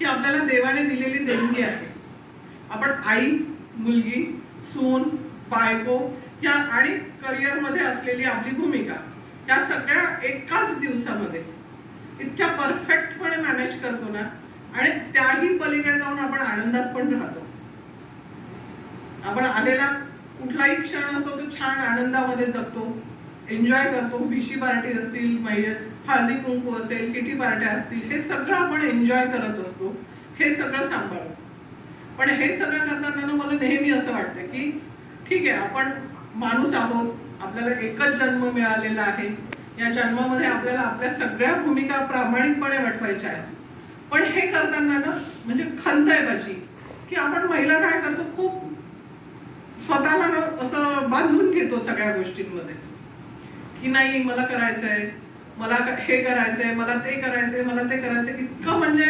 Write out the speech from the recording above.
ही आपल्याला देवाने दिलेली देणगी आहे. आपण आई, मुलगी, सून, बायको या आणि करिअरमध्ये असलेली आपली भूमिका या सगळ्या एकाच दिवसामध्ये इतक्या परफेक्टपणे मॅनेज करतो ना, आणि त्याही पलीकडे जाऊन आपण आनंदात पण राहतो. आपण आलेला कुठलाही क्षण असतो तो छान आनंदामध्ये जगतो, एन्जॉय करतो. विशी पार्टी असतील, हळदी कुंकू असेल, किटी पार्ट्या असतील, हे सगळं आपण एन्जॉय करत असतो, हे सगळं सांभाळतो. पण हे सगळं करताना मला नेहमी असं वाटतं की ठीक आहे, आपण माणूस आहोत, आपल्याला एकच जन्म मिळालेला आहे. या जन्मामध्ये आपल्याला आपल्या सगळ्या भूमिका प्रामाणिकपणे वठवायच्या आहेत. पण हे करताना ना म्हणजे खंत आहे माझी की आपण महिला काय करतो, खूप स्वतःला ना असं बांधून घेतो सगळ्या गोष्टींमध्ये की नाही मला करायचंय, मला हे करायचंय, मला ते करायचंय, मला ते करायचंय. इतकं म्हणजे